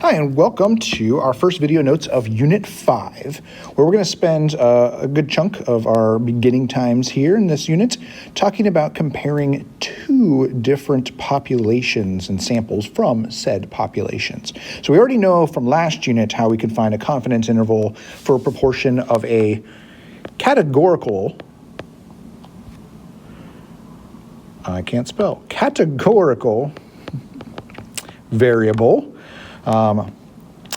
Hi, and welcome to our first video notes of Unit 5, where we're going to spend a good chunk of our beginning times here in this unit talking about comparing two different populations and samples from said populations. So we already know from last unit how we can find a confidence interval for a proportion of a categorical variable. And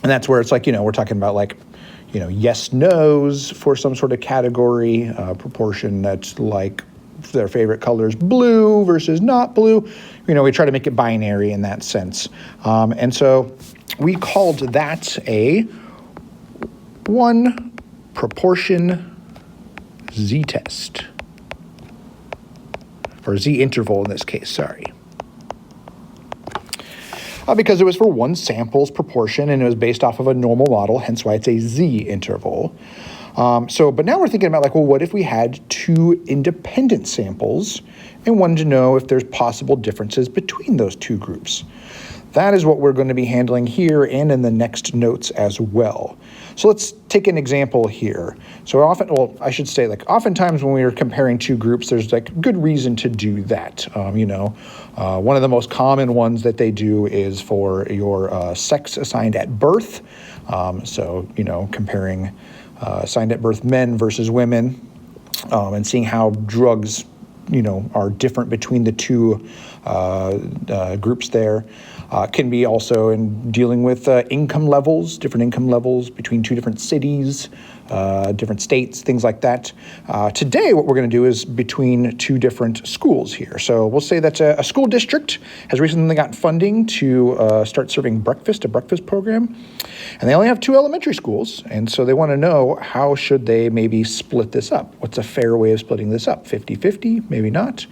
that's where it's like, we're talking about yes, no's for some sort of category, proportion that's like their favorite color is blue versus not blue. We try to make it binary in that sense. And so we called that a one proportion z-test, or z-interval in this case, sorry. Because it was for one sample's proportion and it was based off of a normal model, hence why it's a z-interval. But now we're thinking about what if we had two independent samples and wanted to know if there's possible differences between those two groups. That is what we're going to be handling here and in the next notes as well. So let's take an example here. So oftentimes when we are comparing two groups, there's good reason to do that. One of the most common ones that they do is for your sex assigned at birth. Comparing assigned at birth men versus women, and seeing how drugs are different between the two groups there. Can be also in dealing with different income levels between two different cities, different states, things like that. Today, what we're going to do is between two different schools here. So we'll say that a school district has recently gotten funding to start serving a breakfast program. And they only have two elementary schools. And so they want to know how should they maybe split this up? What's a fair way of splitting this up? 50-50? Maybe not.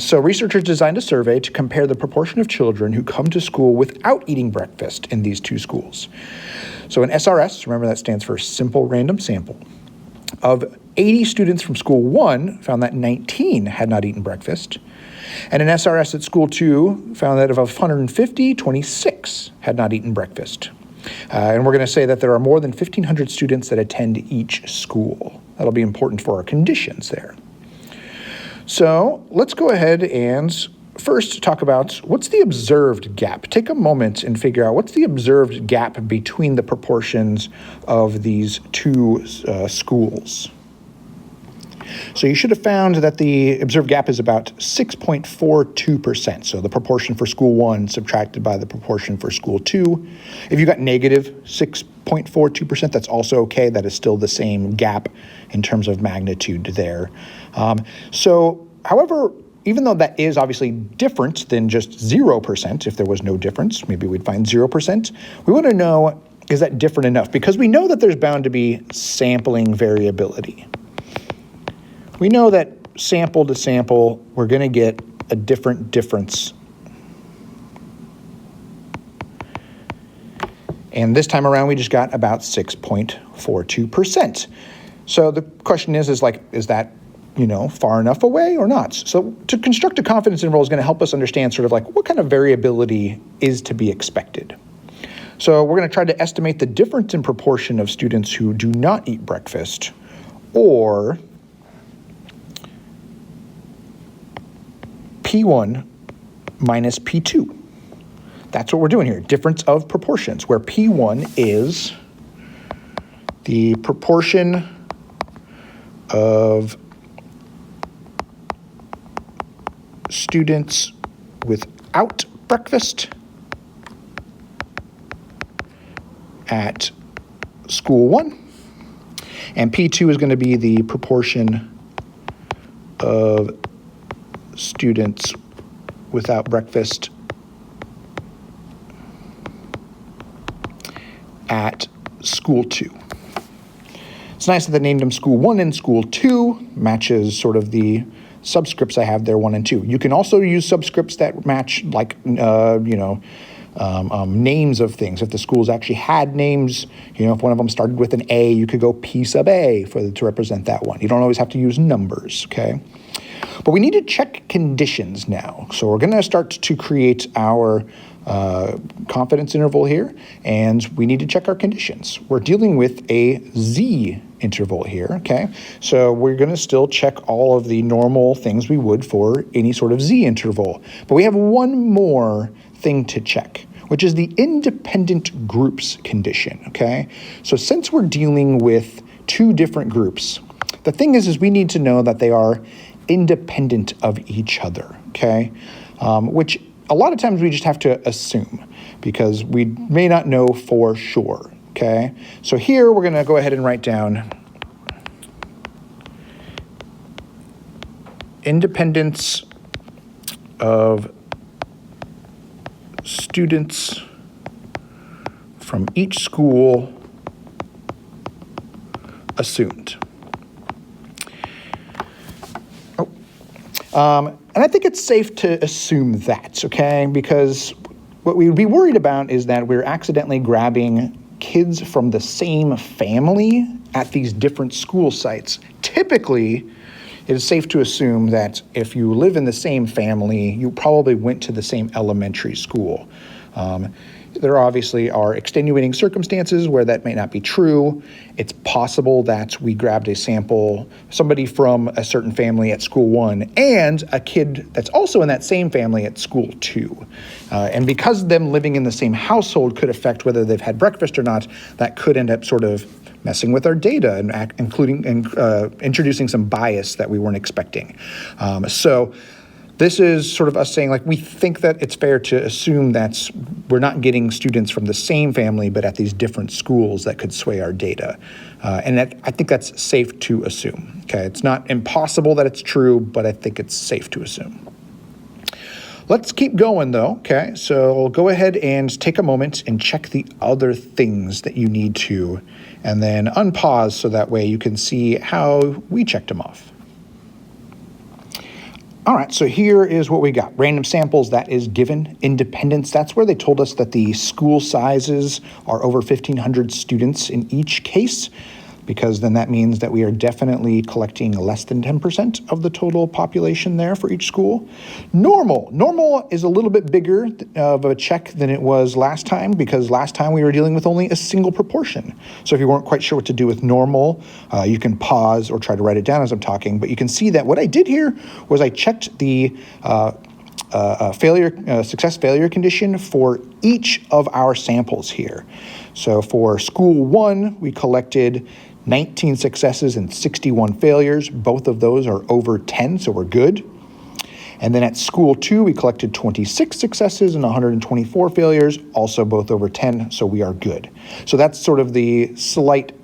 So researchers designed a survey to compare the proportion of children who come to school without eating breakfast in these two schools. So in SRS, remember that stands for Simple Random Sample, of 80 students from school 1 found that 19 had not eaten breakfast. And in SRS at school 2 found that of 150, 26 had not eaten breakfast. And we're going to say that there are more than 1,500 students that attend each school. That'll be important for our conditions there. So let's go ahead and first talk about what's the observed gap. Take a moment and figure out what's the observed gap between the proportions of these two schools. So you should have found that the observed gap is about 6.42%. So the proportion for school 1 subtracted by the proportion for school 2. If you got negative 6.42%, that's also okay. That is still the same gap in terms of magnitude there. However, even though that is obviously different than just 0%, if there was no difference, maybe we'd find 0%, we want to know, is that different enough? Because we know that there's bound to be sampling variability. We know that sample to sample, we're going to get a different difference. And this time around, we just got about 6.42%. So the question is that far enough away or not? So to construct a confidence interval is going to help us understand what kind of variability is to be expected. So we're going to try to estimate the difference in proportion of students who do not eat breakfast, or P1 minus P2. That's what we're doing here, difference of proportions, where P1 is the proportion of students without breakfast at school 1, and P2 is going to be the proportion of students without breakfast at school 2. It's nice that they named them school 1 and school 2, matches sort of the subscripts I have there, 1 and 2. You can also use subscripts that match names of things. If the schools actually had names, if one of them started with an A, you could go P sub A to represent that one. You don't always have to use numbers, okay? But we need to check conditions now. So we're going to start to create our confidence interval here, and we need to check our conditions. We're dealing with a z interval here, okay? So we're going to still check all of the normal things we would for any sort of z interval. But we have one more thing to check, which is the independent groups condition, okay? So since we're dealing with two different groups, the thing is we need to know that they are independent of each other, okay? Which a lot of times we just have to assume because we may not know for sure, okay? So here we're gonna go ahead and write down independence of students from each school assumed. And I think it's safe to assume that, okay? Because what we would be worried about is that we're accidentally grabbing kids from the same family at these different school sites. Typically, it is safe to assume that if you live in the same family, you probably went to the same elementary school. There obviously are extenuating circumstances where that may not be true. It's possible that we grabbed a sample, somebody from a certain family at school 1 and a kid that's also in that same family at school 2. And because them living in the same household could affect whether they've had breakfast or not, that could end up sort of messing with our data and introducing some bias that we weren't expecting. So this is sort of us saying, like, we think that it's fair to assume that we're not getting students from the same family, but at these different schools that could sway our data. And I think that's safe to assume, okay? It's not impossible that it's true, but I think it's safe to assume. Let's keep going though, okay? So go ahead and take a moment and check the other things that you need to, and then unpause so that way you can see how we checked them off. All right, so here is what we got. Random samples, that is given. Independence, that's where they told us that the school sizes are over 1,500 students in each case, because then that means that we are definitely collecting less than 10% of the total population there for each school. Normal is a little bit bigger of a check than it was last time, because last time we were dealing with only a single proportion. So if you weren't quite sure what to do with normal, you can pause or try to write it down as I'm talking, but you can see that what I did here was I checked the success failure condition for each of our samples here. So for school 1, we collected 19 successes and 61 failures. Both of those are over 10, so we're good. And then at school 2, we collected 26 successes and 124 failures, also both over 10, so we are good. So that's sort of the slight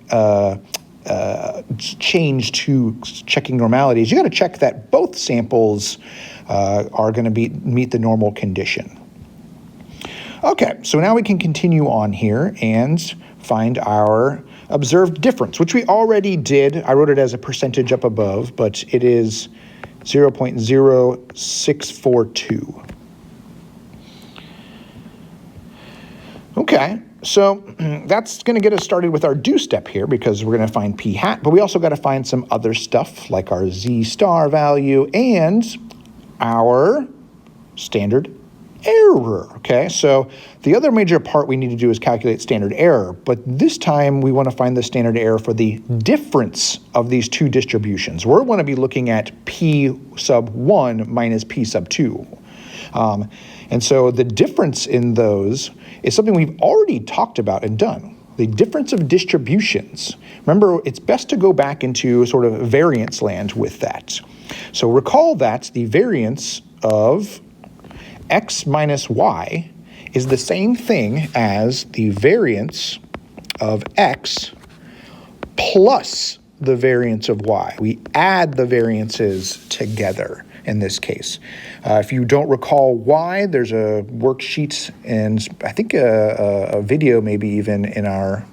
change to checking normalities. You got to check that both samples are going to meet the normal condition. Okay, so now we can continue on here and find our observed difference, which we already did. I wrote it as a percentage up above, but it is 0.0642. Okay, so that's going to get us started with our do step here, because we're going to find p hat, but we also got to find some other stuff like our z star value and our standard error, okay? So the other major part we need to do is calculate standard error, but this time we want to find the standard error for the difference of these two distributions. We want to be looking at p sub 1 minus p sub 2. And so the difference in those is something we've already talked about and done. The difference of distributions. Remember, it's best to go back into sort of variance land with that. So recall that the variance of x minus y is the same thing as the variance of x plus the variance of y. We add the variances together in this case. If you don't recall why, there's a worksheet and I think a video maybe even in our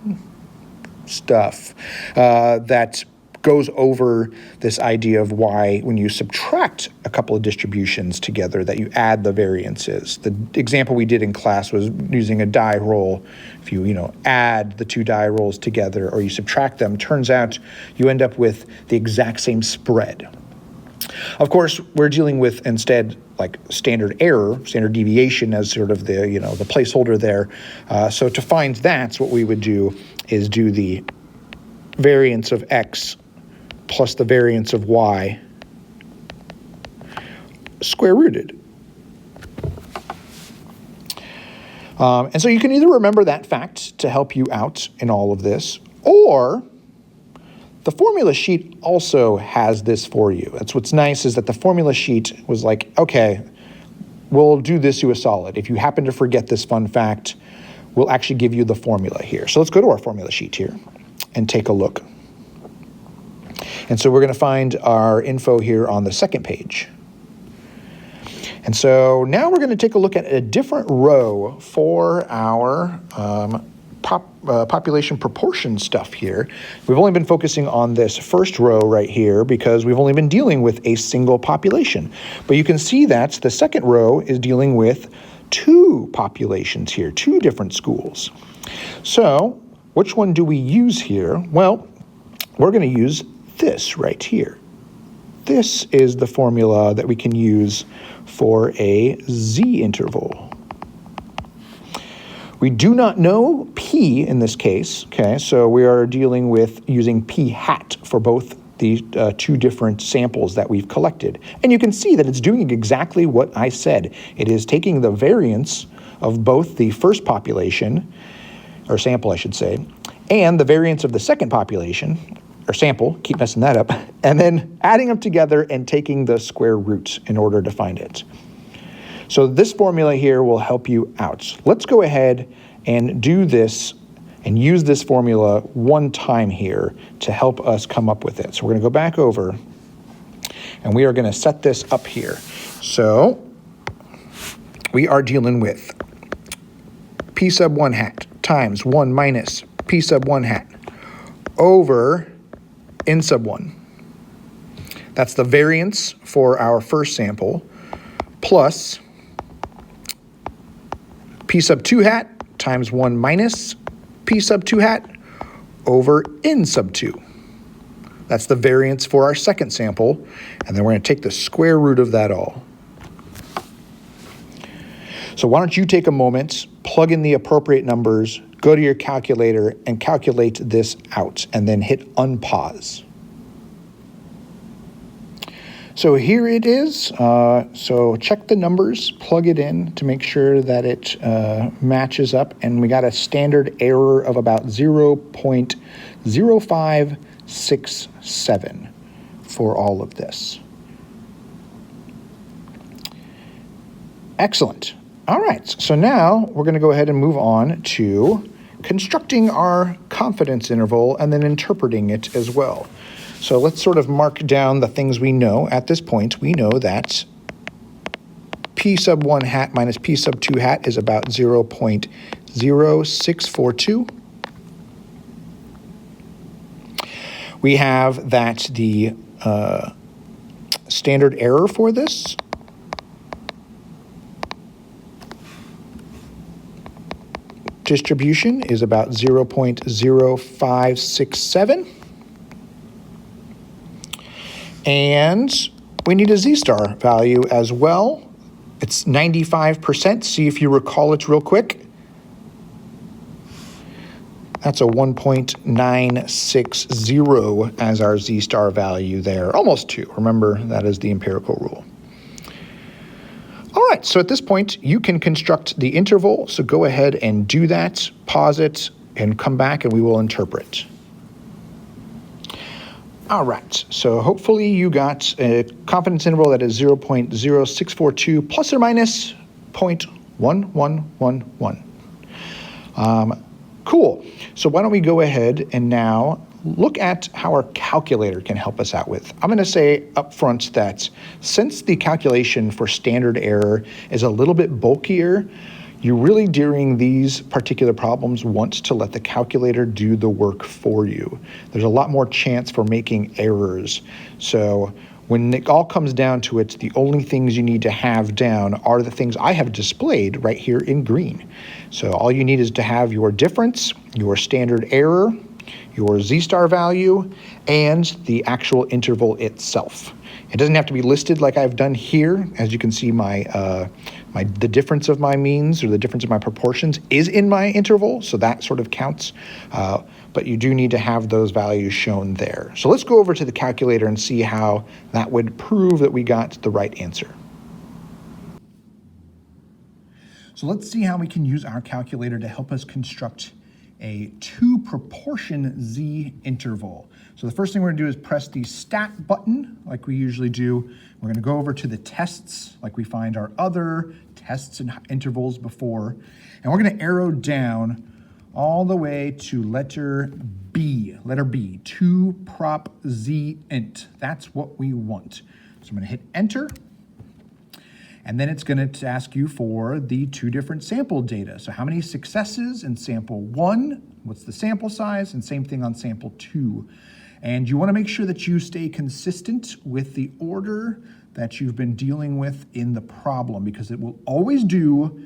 stuff that goes over this idea of why when you subtract a couple of distributions together that you add the variances. The example we did in class was using a die roll. If you add the two die rolls together or you subtract them, turns out you end up with the exact same spread. Of course, we're dealing with instead like standard error, standard deviation as sort of the, the placeholder there. So to find that, what we would do is do the variance of x plus the variance of y square rooted. And so you can either remember that fact to help you out in all of this, or the formula sheet also has this for you. That's what's nice, is that the formula sheet was like, okay, we'll do this you a solid. If you happen to forget this fun fact, we'll actually give you the formula here. So let's go to our formula sheet here and take a look. And so we're going to find our info here on the second page. And so now we're going to take a look at a different row for our population proportion stuff here. We've only been focusing on this first row right here because we've only been dealing with a single population. But you can see that the second row is dealing with two populations here, two different schools. So which one do we use here? Well, we're going to use this right here. This is the formula that we can use for a z interval. We do not know p in this case, okay? So we are dealing with using p hat for both the two different samples that we've collected. And you can see that it's doing exactly what I said. It is taking the variance of both the first population, or sample I should say, and the variance of the second population, or sample, keep messing that up, and then adding them together and taking the square root in order to find it. So this formula here will help you out. Let's go ahead and do this and use this formula one time here to help us come up with it. So we're going to go back over and we are going to set this up here. So we are dealing with p sub 1 hat times 1 minus p sub 1 hat over n sub 1. That's the variance for our first sample, plus p sub 2 hat times 1 minus p sub 2 hat over n sub 2. That's the variance for our second sample, and then we're going to take the square root of that all. So why don't you take a moment, plug in the appropriate numbers, go to your calculator and calculate this out, and then hit unpause. So here it is. So check the numbers, plug it in to make sure that it matches up, and we got a standard error of about 0.0567 for all of this. Excellent. All right, so now we're going to go ahead and move on to constructing our confidence interval and then interpreting it as well. So let's sort of mark down the things we know. At this point, we know that p sub 1 hat minus p sub 2 hat is about 0.0642. We have that the standard error for this distribution is about 0.0567. And we need a z-star value as well. It's 95%. See if you recall it real quick. That's a 1.960 as our z-star value there. Almost 2. Remember, that is the empirical rule. All right, so at this point, you can construct the interval. So go ahead and do that, pause it, and come back, and we will interpret. All right, so hopefully you got a confidence interval that is 0.0642 plus or minus 0.1111. Cool. So why don't we go ahead and now look at how our calculator can help us out with. I'm going to say up front that since the calculation for standard error is a little bit bulkier, you really, during these particular problems, want to let the calculator do the work for you. There's a lot more chance for making errors. So when it all comes down to it, the only things you need to have down are the things I have displayed right here in green. So all you need is to have your difference, your standard error, your z-star value, and the actual interval itself. It doesn't have to be listed like I've done here. As you can see, the difference of my means or the difference of my proportions is in my interval, so that sort of counts. But you do need to have those values shown there. So let's go over to the calculator and see how that would prove that we got the right answer. So let's see how we can use our calculator to help us construct a two-proportion z interval. So the first thing we're gonna do is press the stat button like we usually do. We're gonna go over to the tests like we find our other tests and intervals before, and we're gonna arrow down all the way to letter B, 2 prop z int. That's what we want. So I'm gonna hit enter, and then it's going to ask you for the two different sample data. So how many successes in sample 1, what's the sample size, and same thing on sample 2. And you want to make sure that you stay consistent with the order that you've been dealing with in the problem, because it will always do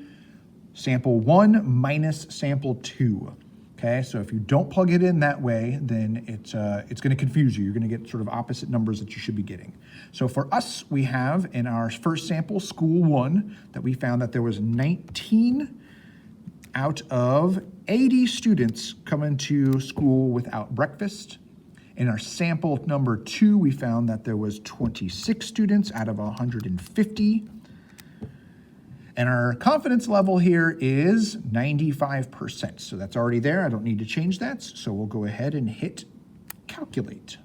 sample 1 minus sample 2. Okay, so if you don't plug it in that way, then it's going to confuse you. You're going to get sort of opposite numbers that you should be getting. So for us, we have in our first sample, school 1, that we found that there was 19 out of 80 students coming to school without breakfast. In our sample number 2, we found that there was 26 students out of 150. And our confidence level here is 95%. So that's already there. I don't need to change that. So we'll go ahead and hit calculate.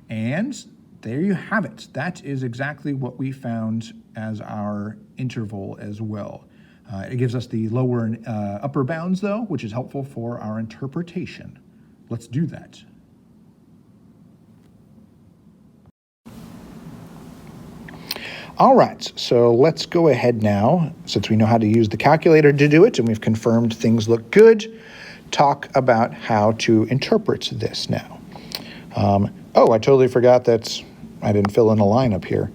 And there you have it. That is exactly what we found as our interval as well. It gives us the lower and upper bounds though, which is helpful for our interpretation. Let's do that. All right, so let's go ahead now, since we know how to use the calculator to do it and we've confirmed things look good, talk about how to interpret this now. Oh, I totally forgot that I didn't fill in a line up here.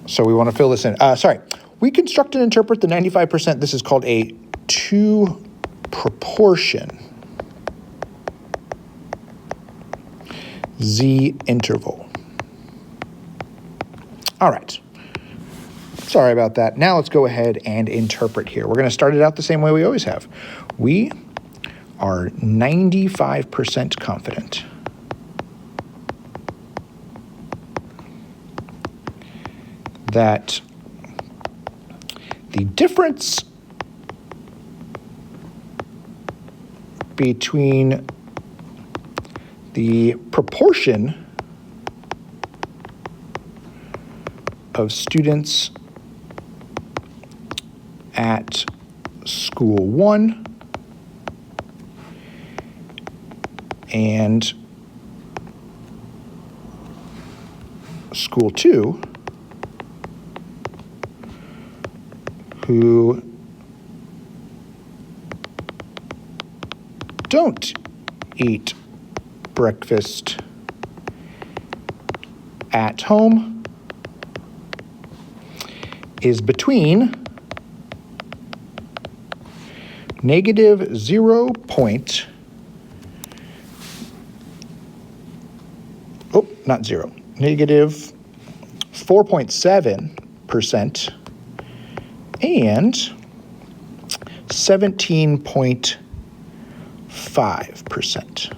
So we want to fill this in. Sorry, we construct and interpret the 95%. This is called a two-proportion z interval. All right, sorry about that. Now let's go ahead and interpret here. We're going to start it out the same way we always have. We are 95% confident that the difference between the proportion of students at school 1 and school 2 who don't eat breakfast at home is between negative 0. Not 0, negative 4.7% and 17.5%.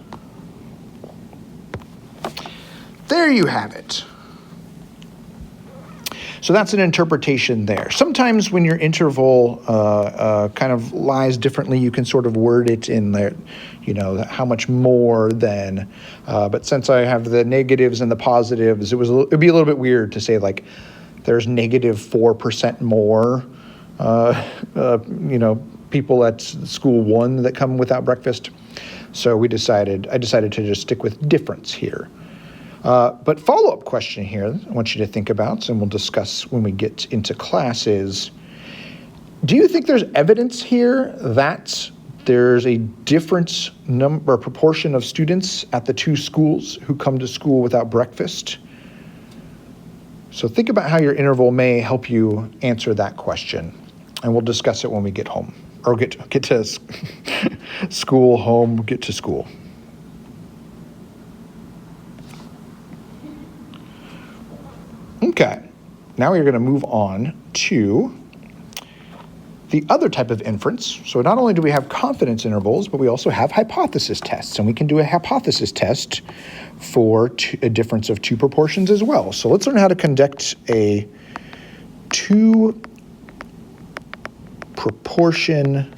There you have it. So that's an interpretation there. Sometimes when your interval kind of lies differently, you can sort of word it in there, you know, how much more than, but since I have the negatives and the positives, it'd be a little bit weird to say like there's negative 4% more, you know, people at school 1 that come without breakfast. So I decided to just stick with difference here. But follow-up question here I want you to think about, and we'll discuss when we get into class is, do you think there's evidence here that there's a different number or proportion of students at the two schools who come to school without breakfast? So think about how your interval may help you answer that question, and we'll discuss it when we get home, or get to school, home, get to school. Okay, now we're going to move on to the other type of inference. So not only do we have confidence intervals, but we also have hypothesis tests, and we can do a hypothesis test for a difference of two proportions as well. So let's learn how to conduct a two proportion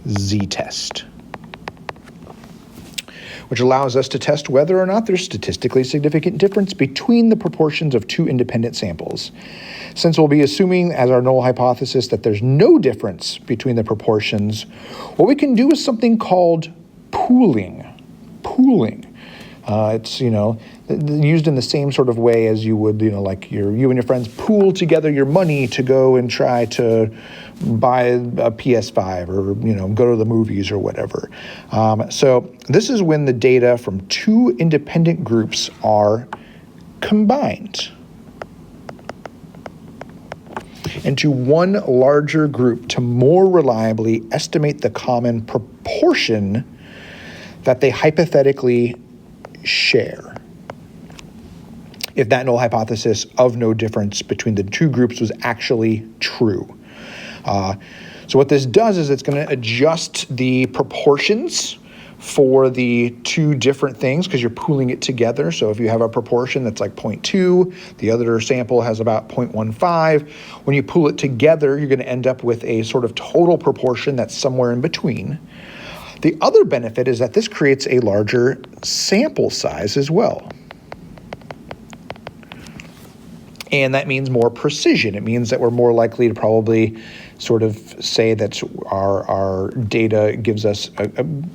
z-test, which allows us to test whether or not there's statistically significant difference between the proportions of two independent samples. Since we'll be assuming as our null hypothesis that there's no difference between the proportions, what we can do is something called pooling. It's, used in the same sort of way as you would, like you and your friends pool together your money to go and try to buy a PS5 or, go to the movies or whatever. So this is when the data from two independent groups are combined into one larger group to more reliably estimate the common proportion that they hypothetically share, if that null hypothesis of no difference between the two groups was actually true. So what this does is it's going to adjust the proportions for the two different things because you're pooling it together. So if you have a proportion that's like 0.2, the other sample has about 0.15, when you pool it together, you're going to end up with a sort of total proportion that's somewhere in between. The other benefit is that this creates a larger sample size as well. And that means more precision. It means that we're more likely to probably sort of say that our data gives us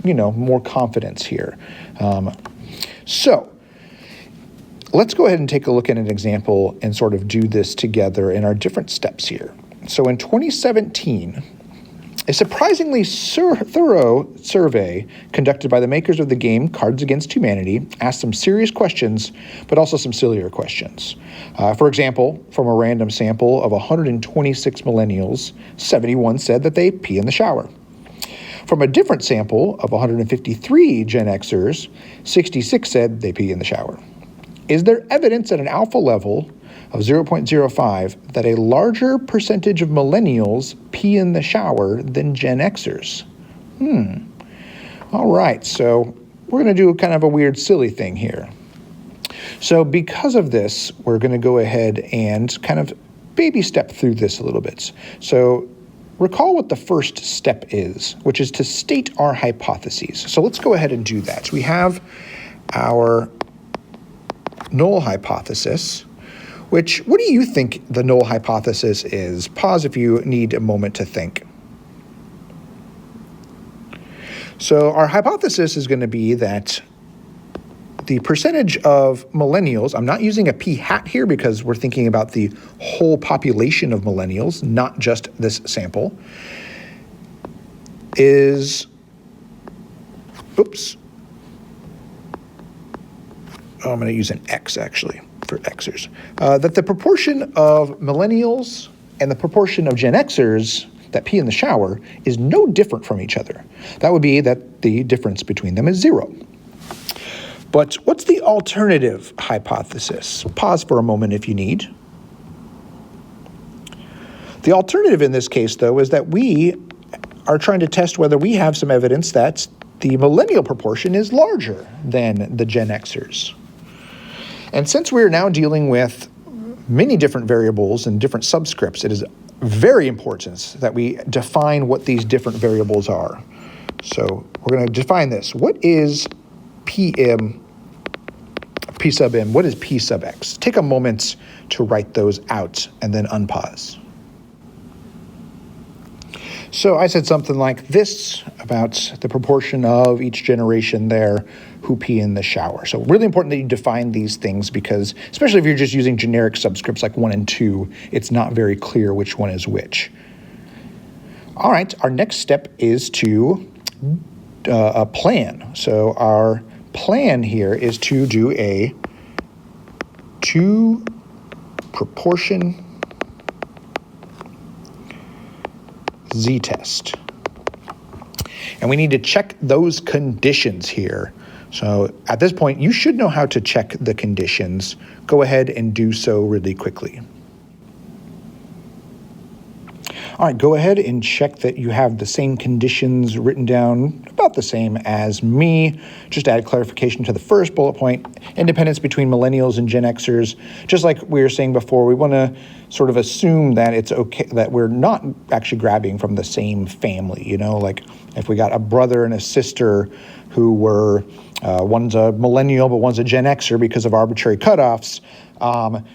more confidence here. So let's go ahead and take a look at an example and sort of do this together in our different steps here. So in 2017, a surprisingly thorough survey conducted by the makers of the game Cards Against Humanity asked some serious questions, but also some sillier questions. For example, from a random sample of 126 millennials, 71 said that they pee in the shower. From a different sample of 153 Gen Xers, 66 said they pee in the shower. Is there evidence at an alpha level of 0.05 that a larger percentage of millennials pee in the shower than Gen Xers? All right, so we're going to do kind of a weird, silly thing here. So because of this, we're going to go ahead and kind of baby step through this a little bit. So recall what the first step is, which is to state our hypotheses. So let's go ahead and do that. We have our null hypothesis, which, what do you think the null hypothesis is? Pause if you need a moment to think. So our hypothesis is going to be that the percentage of millennials, I'm not using a p hat here because we're thinking about the whole population of millennials, not just this sample, is, I'm going to use an X actually for Xers, that the proportion of millennials and the proportion of Gen Xers that pee in the shower is no different from each other. That would be that the difference between them is 0. But what's the alternative hypothesis? Pause for a moment if you need. The alternative in this case, though, is that we are trying to test whether we have some evidence that the millennial proportion is larger than the Gen Xers. And since we're now dealing with many different variables and different subscripts, it is very important that we define what these different variables are. So we're going to define this. What is P sub m? What is P sub x? Take a moment to write those out and then unpause. So I said something like this about the proportion of each generation there who pee in the shower. So really important that you define these things because, especially if you're just using generic subscripts like 1 and 2, it's not very clear which one is which. All right, our next step is to a plan. So our plan here is to do a two proportion z-test. And we need to check those conditions here So at this point, you should know how to check the conditions. Go ahead and do so really quickly. All right, go ahead and check that you have the same conditions written down, about the same as me. Just to add clarification to the first bullet point, independence between millennials and Gen Xers. Just like we were saying before, we want to sort of assume that it's okay, that we're not actually grabbing from the same family. You know, like if we got a brother and a sister who were, one's a millennial, but one's a Gen Xer because of arbitrary cutoffs,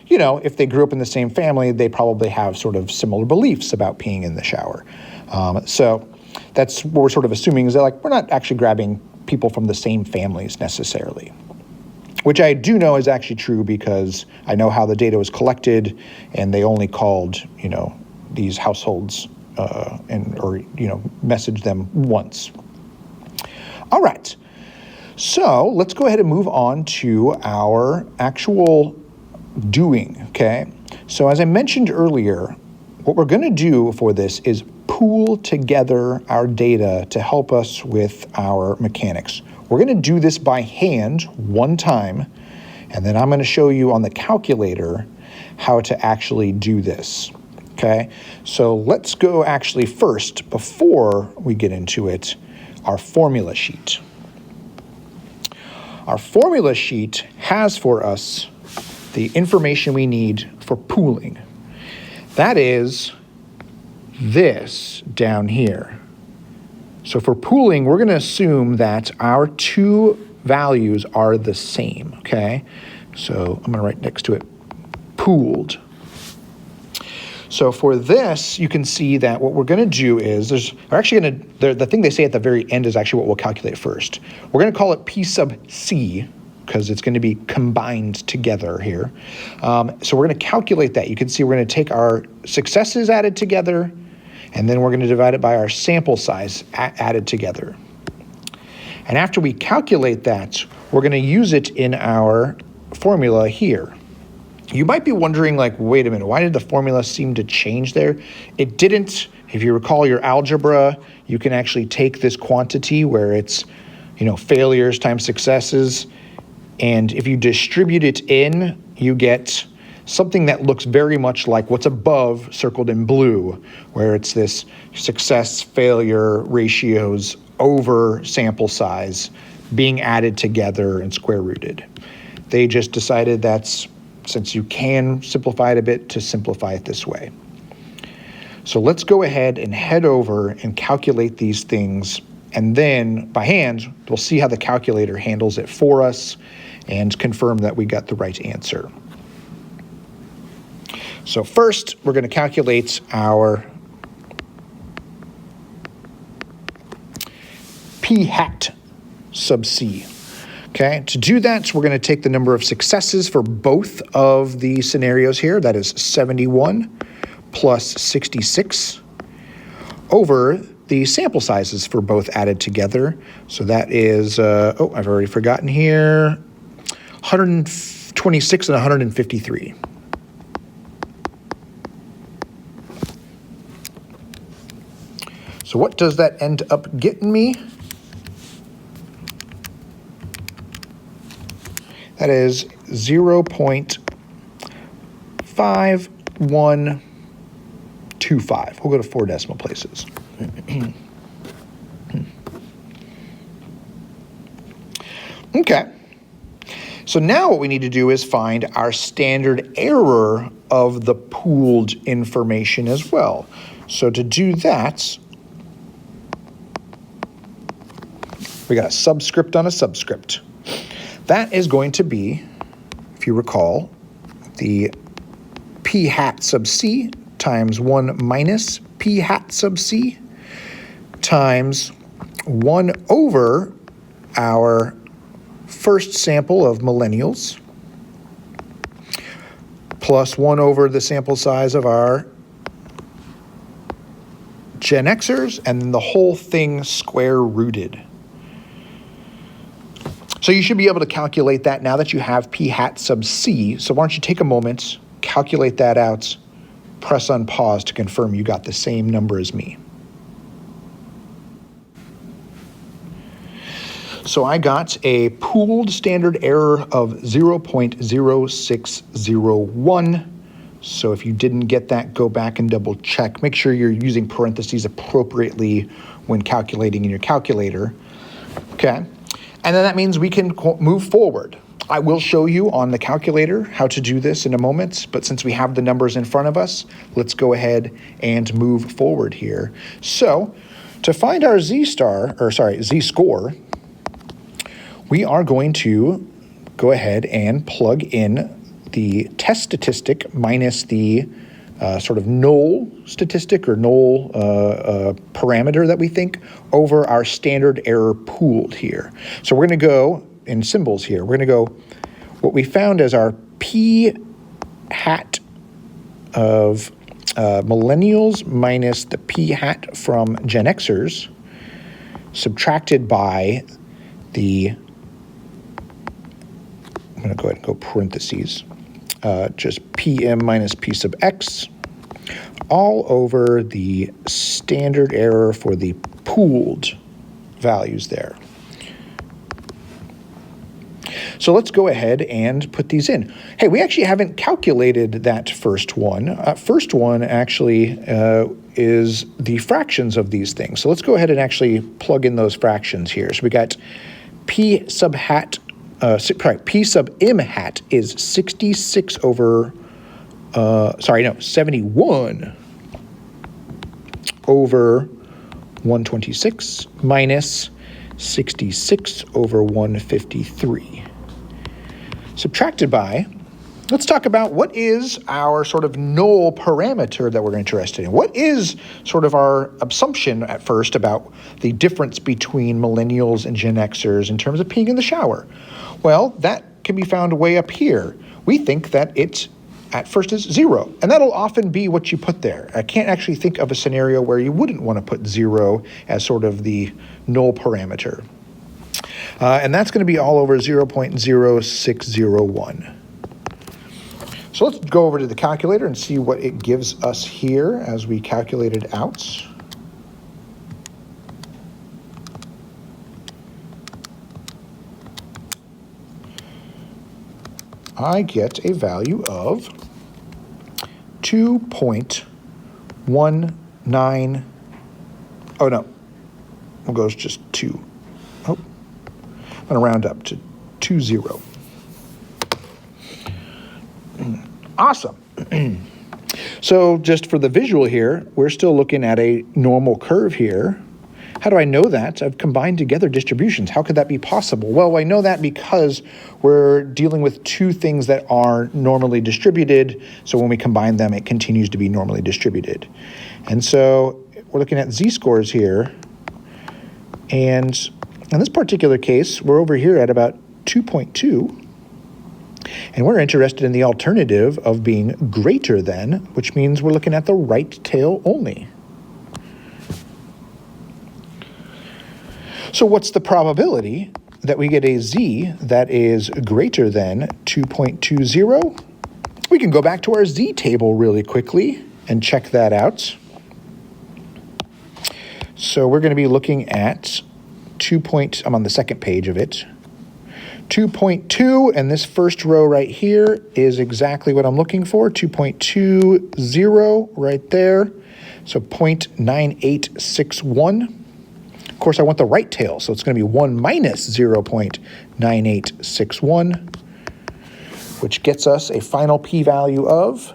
you know, if they grew up in the same family, they probably have sort of similar beliefs about peeing in the shower. So that's what we're sort of assuming, is that like we're not actually grabbing people from the same families necessarily, which I do know is actually true because I know how the data was collected, and they only called, you know, these households or messaged them once. All right. So let's go ahead and move on to our actual doing, okay? So as I mentioned earlier, what we're going to do for this is pool together our data to help us with our mechanics. We're going to do this by hand one time, and then I'm going to show you on the calculator how to actually do this, okay? So let's go actually first, before we get into it, our formula sheet. Our formula sheet has for us the information we need for pooling. That is this down here. So for pooling, we're going to assume that our two values are the same, okay? So I'm going to write next to it, pooled. So for this, you can see that what we're going to do is, the thing they say at the very end is actually what we'll calculate first. We're going to call it P sub C, because it's going to be combined together here. So we're going to calculate that. You can see we're going to take our successes added together, and then we're going to divide it by our sample size added together. And after we calculate that, we're going to use it in our formula here. You might be wondering, like, wait a minute, why did the formula seem to change there? It didn't. If you recall your algebra, you can actually take this quantity where it's, failures times successes, and if you distribute it in, you get something that looks very much like what's above, circled in blue, where it's this success-failure ratios over sample size being added together and square-rooted. They just decided that's, since you can simplify it a bit, to simplify it this way. So let's go ahead and head over and calculate these things, and then by hand, we'll see how the calculator handles it for us and confirm that we got the right answer. So first, we're going to calculate our P hat sub C. Okay, to do that, we're going to take the number of successes for both of the scenarios here, that is 71 plus 66, over the sample sizes for both added together. So that is, I've already forgotten here, 126 and 153. So what does that end up getting me? That is 0.5125. We'll go to 4 decimal places. Okay. So now what we need to do is find our standard error of the pooled information as well. So to do that, we got a subscript on a subscript. That is going to be, if you recall, the P hat sub C times 1 minus P hat sub C times 1 over our first sample of millennials plus 1 over the sample size of our Gen Xers, and then the whole thing square rooted. So you should be able to calculate that now that you have P hat sub C. So why don't you take a moment, calculate that out, press on pause to confirm you got the same number as me. So I got a pooled standard error of 0.0601. So if you didn't get that, go back and double check. Make sure you're using parentheses appropriately when calculating in your calculator. Okay, and then that means we can move forward. I will show you on the calculator how to do this in a moment, but since we have the numbers in front of us, let's go ahead and move forward here. So to find our z-score, we are going to go ahead and plug in the test statistic minus the sort of null statistic or null parameter that we think over our standard error pooled here. So we're going to go in symbols here. We're going to go what we found as our p hat of millennials minus the p hat from Gen Xers subtracted by the, I'm going to go ahead and go parentheses, just PM minus P sub X, all over the standard error for the pooled values there. So let's go ahead and put these in. Hey, we actually haven't calculated that first one. First one actually is the fractions of these things. So let's go ahead and actually plug in those fractions here. So we got P sub hat, P sub M hat is 66 over, 71 over 126 minus 66 over 153. Subtracted by, let's talk about what is our sort of null parameter that we're interested in. What is sort of our assumption at first about the difference between millennials and Gen Xers in terms of peeing in the shower? Well, that can be found way up here. We think that it at first is 0, and that'll often be what you put there. I can't actually think of a scenario where you wouldn't want to put 0 as sort of the null parameter. And that's going to be all over 0.0601. So let's go over to the calculator and see what it gives us here as we calculate it out. I get a value of 2.19. Oh no, it goes just 2. Oh, I'm going to round up to 20. Awesome. So just for the visual here, we're still looking at a normal curve here. How do I know that? I've combined together distributions. How could that be possible? Well, I know that because we're dealing with two things that are normally distributed. So when we combine them, it continues to be normally distributed. And so we're looking at z-scores here. And in this particular case, we're over here at about 2.2. And we're interested in the alternative of being greater than, which means we're looking at the right tail only. So what's the probability that we get a z that is greater than 2.20? We can go back to our z table really quickly and check that out. So we're going to be looking at I'm on the second page of it. 2.2, and this first row right here is exactly what I'm looking for, 2.20 right there, so 0.9861. Of course, I want the right tail, so it's going to be 1 minus 0.9861, which gets us a final p-value of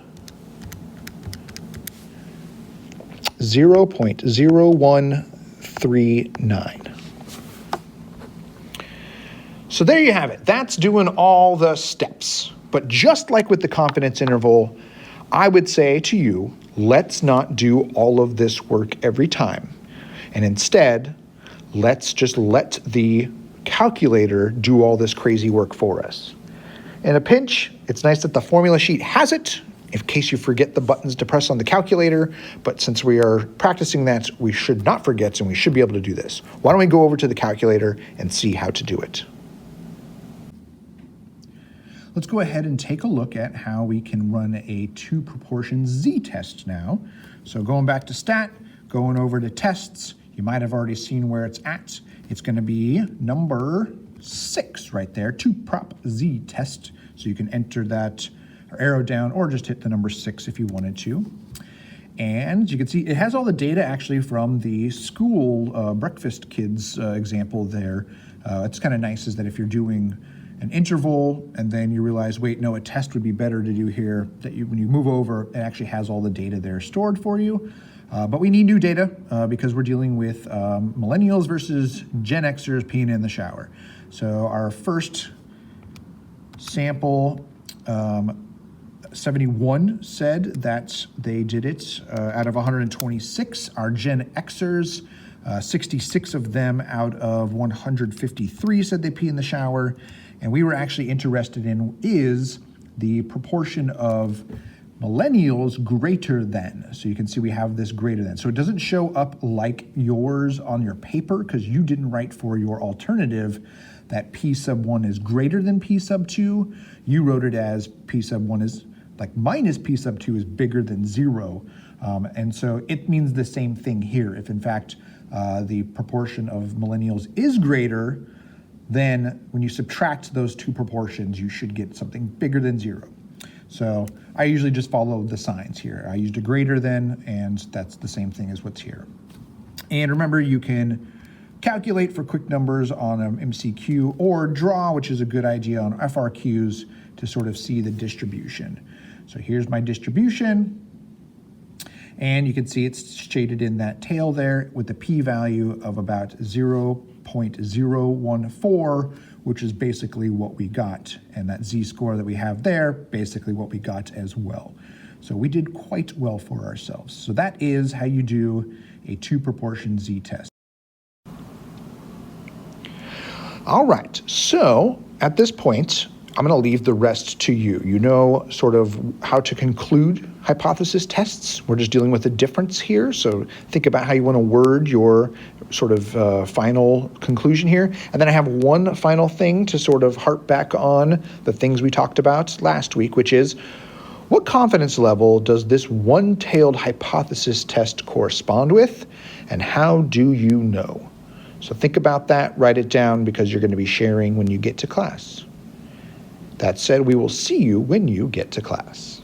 0.0139. So there you have it. That's doing all the steps. But just like with the confidence interval, I would say to you, let's not do all of this work every time. And instead, let's just let the calculator do all this crazy work for us. In a pinch, it's nice that the formula sheet has it, in case you forget the buttons to press on the calculator, but since we are practicing that, we should not forget and we should be able to do this. Why don't we go over to the calculator and see how to do it? Let's go ahead and take a look at how we can run a two-proportion z-test now. So going back to stat, going over to tests, You might have already seen where it's at. It's going to be number 6 right there, 2 prop Z test. So you can enter that or arrow down or just hit the number 6 if you wanted to. And you can see it has all the data actually from the school breakfast kids example there. It's kind of nice is that if you're doing an interval and then you realize, wait, no, a test would be better to do here, that when you move over, it actually has all the data there stored for you. But we need new data because we're dealing with millennials versus Gen Xers peeing in the shower. So our first sample, 71 said that they did it out of 126. Our Gen Xers, 66 of them out of 153 said they pee in the shower. And we were actually interested in is the proportion of millennials greater than. So you can see we have this greater than. So it doesn't show up like yours on your paper because you didn't write for your alternative that P sub 1 is greater than P sub 2. You wrote it as P sub 1 is like minus P sub 2 is bigger than 0. And so it means the same thing here. If in fact the proportion of millennials is greater, then when you subtract those two proportions, you should get something bigger than 0. So I usually just follow the signs here. I used a greater than, and that's the same thing as what's here. And remember, you can calculate for quick numbers on an MCQ or draw, which is a good idea on FRQs to sort of see the distribution. So here's my distribution. And you can see it's shaded in that tail there with the p-value of about 0.014, which is basically what we got. And that z-score that we have there, basically what we got as well. So we did quite well for ourselves. So that is how you do a 2-proportion z-test. All right, so at this point, I'm going to leave the rest to you. You know sort of how to conclude hypothesis tests. We're just dealing with a difference here. So think about how you want to word your sort of final conclusion here. And then I have one final thing to sort of harp back on the things we talked about last week, which is what confidence level does this one-tailed hypothesis test correspond with? And how do you know? So think about that, write it down because you're going to be sharing when you get to class. That said, we will see you when you get to class.